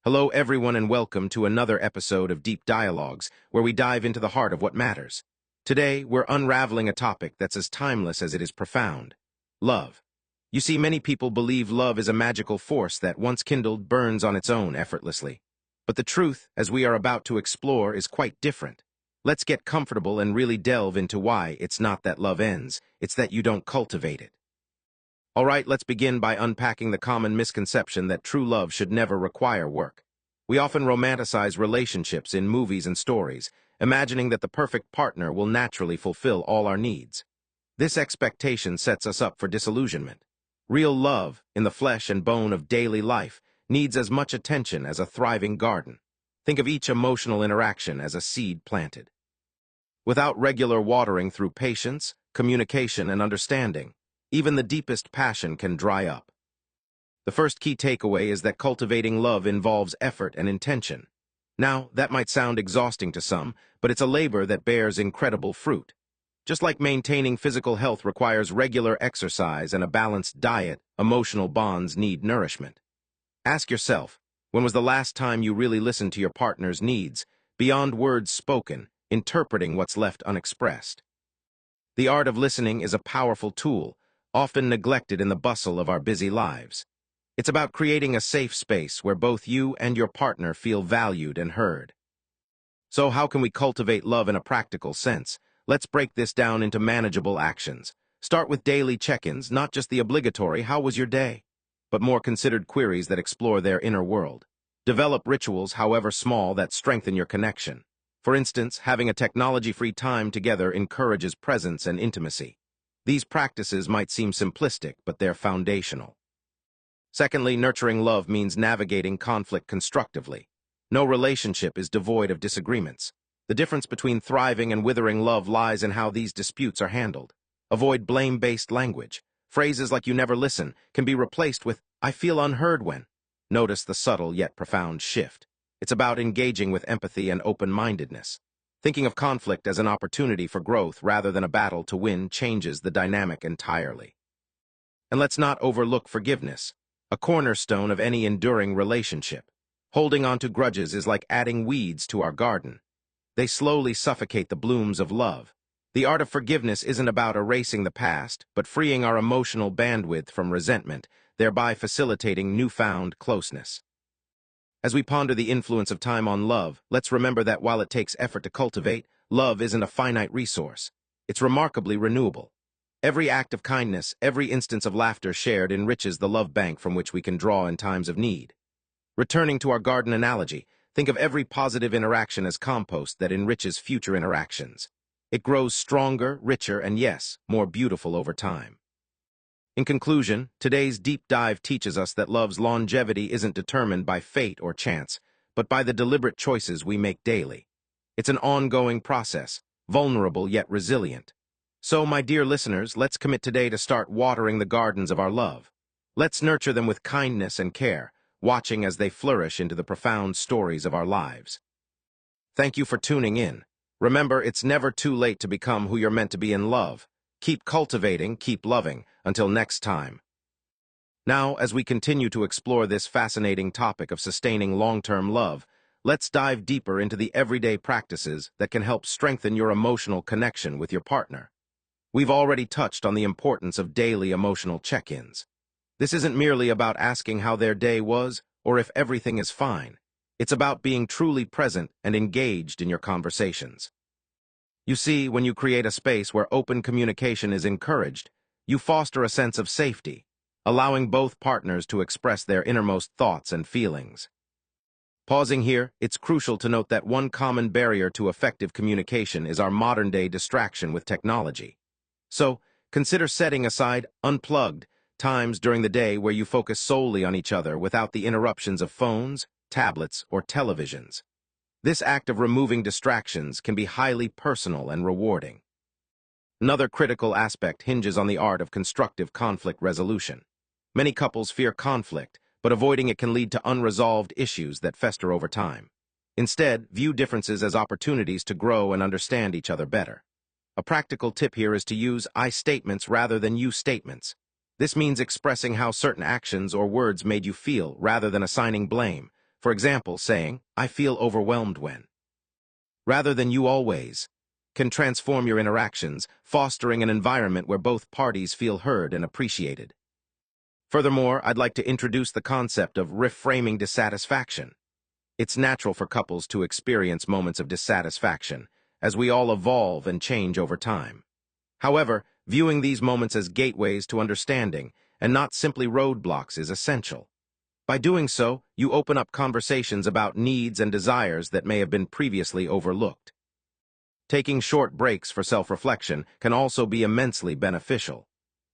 Hello, everyone, and welcome to another episode of Deep Dialogues, where we dive into the heart of what matters. Today, we're unraveling a topic that's as timeless as it is profound: love. You see, many people believe love is a magical force that, once kindled, burns on its own effortlessly. But the truth, as we are about to explore, is quite different. Let's get comfortable and really delve into why it's not that love ends, it's that you don't cultivate it. All right, let's begin by unpacking the common misconception that true love should never require work. We often romanticize relationships in movies and stories, imagining that the perfect partner will naturally fulfill all our needs. This expectation sets us up for disillusionment. Real love, in the flesh and bone of daily life, needs as much attention as a thriving garden. Think of each emotional interaction as a seed planted. Without regular watering through patience, communication, and understanding, even the deepest passion can dry up. The first key takeaway is that cultivating love involves effort and intention. Now, that might sound exhausting to some, but it's a labor that bears incredible fruit. Just like maintaining physical health requires regular exercise and a balanced diet, emotional bonds need nourishment. Ask yourself, when was the last time you really listened to your partner's needs, beyond words spoken, interpreting what's left unexpressed? The art of listening is a powerful tool, often neglected in the bustle of our busy lives. It's about creating a safe space where both you and your partner feel valued and heard. So how can we cultivate love in a practical sense? Let's break this down into manageable actions. Start with daily check-ins, not just the obligatory "how was your day?" but more considered queries that explore their inner world. Develop rituals, however small, that strengthen your connection. For instance, having a technology-free time together encourages presence and intimacy. These practices might seem simplistic, but they're foundational. Secondly, nurturing love means navigating conflict constructively. No relationship is devoid of disagreements. The difference between thriving and withering love lies in how these disputes are handled. Avoid blame-based language. Phrases like "you never listen" can be replaced with "I feel unheard when." Notice the subtle yet profound shift. It's about engaging with empathy and open-mindedness. Thinking of conflict as an opportunity for growth rather than a battle to win changes the dynamic entirely. And let's not overlook forgiveness, a cornerstone of any enduring relationship. Holding on to grudges is like adding weeds to our garden. They slowly suffocate the blooms of love. The art of forgiveness isn't about erasing the past, but freeing our emotional bandwidth from resentment, thereby facilitating newfound closeness. As we ponder the influence of time on love, let's remember that while it takes effort to cultivate, love isn't a finite resource. It's remarkably renewable. Every act of kindness, every instance of laughter shared enriches the love bank from which we can draw in times of need. Returning to our garden analogy, think of every positive interaction as compost that enriches future interactions. It grows stronger, richer, and yes, more beautiful over time. In conclusion, today's deep dive teaches us that love's longevity isn't determined by fate or chance, but by the deliberate choices we make daily. It's an ongoing process, vulnerable yet resilient. So, my dear listeners, let's commit today to start watering the gardens of our love. Let's nurture them with kindness and care, watching as they flourish into the profound stories of our lives. Thank you for tuning in. Remember, it's never too late to become who you're meant to be in love. Keep cultivating, keep loving. Until next time. Now, as we continue to explore this fascinating topic of sustaining long-term love, let's dive deeper into the everyday practices that can help strengthen your emotional connection with your partner. We've already touched on the importance of daily emotional check-ins. This isn't merely about asking how their day was or if everything is fine. It's about being truly present and engaged in your conversations. You see, when you create a space where open communication is encouraged, you foster a sense of safety, allowing both partners to express their innermost thoughts and feelings. Pausing here, it's crucial to note that one common barrier to effective communication is our modern-day distraction with technology. So, consider setting aside unplugged times during the day where you focus solely on each other without the interruptions of phones, tablets, or televisions. This act of removing distractions can be highly personal and rewarding. Another critical aspect hinges on the art of constructive conflict resolution. Many couples fear conflict, but avoiding it can lead to unresolved issues that fester over time. Instead, view differences as opportunities to grow and understand each other better. A practical tip here is to use I statements rather than you statements. This means expressing how certain actions or words made you feel rather than assigning blame. For example, saying, "I feel overwhelmed when," rather than "you always," can transform your interactions, fostering an environment where both parties feel heard and appreciated. Furthermore, I'd like to introduce the concept of reframing dissatisfaction. It's natural for couples to experience moments of dissatisfaction, as we all evolve and change over time. However, viewing these moments as gateways to understanding and not simply roadblocks is essential. By doing so, you open up conversations about needs and desires that may have been previously overlooked. Taking short breaks for self-reflection can also be immensely beneficial.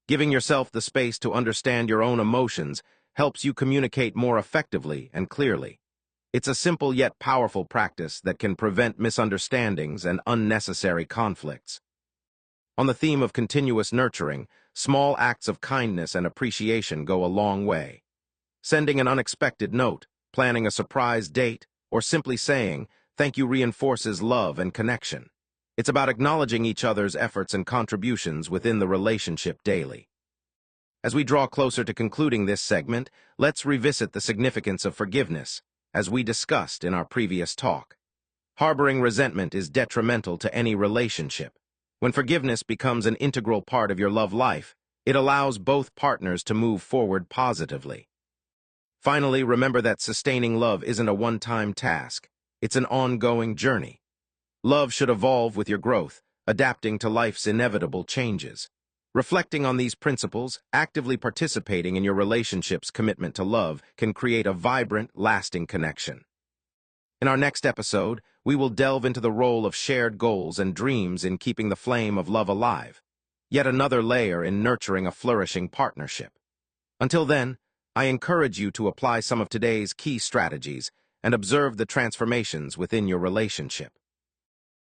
Giving yourself the space to understand your own emotions helps you communicate more effectively and clearly. It's a simple yet powerful practice that can prevent misunderstandings and unnecessary conflicts. On the theme of continuous nurturing, small acts of kindness and appreciation go a long way. Sending an unexpected note, planning a surprise date, or simply saying, "Thank you" reinforces love and connection. It's about acknowledging each other's efforts and contributions within the relationship daily. As we draw closer to concluding this segment, let's revisit the significance of forgiveness, as we discussed in our previous talk. Harboring resentment is detrimental to any relationship. When forgiveness becomes an integral part of your love life, it allows both partners to move forward positively. Finally, remember that sustaining love isn't a one-time task. It's an ongoing journey. Love should evolve with your growth, adapting to life's inevitable changes. Reflecting on these principles, actively participating in your relationship's commitment to love can create a vibrant, lasting connection. In our next episode, we will delve into the role of shared goals and dreams in keeping the flame of love alive, yet another layer in nurturing a flourishing partnership. Until then, I encourage you to apply some of today's key strategies and observe the transformations within your relationship.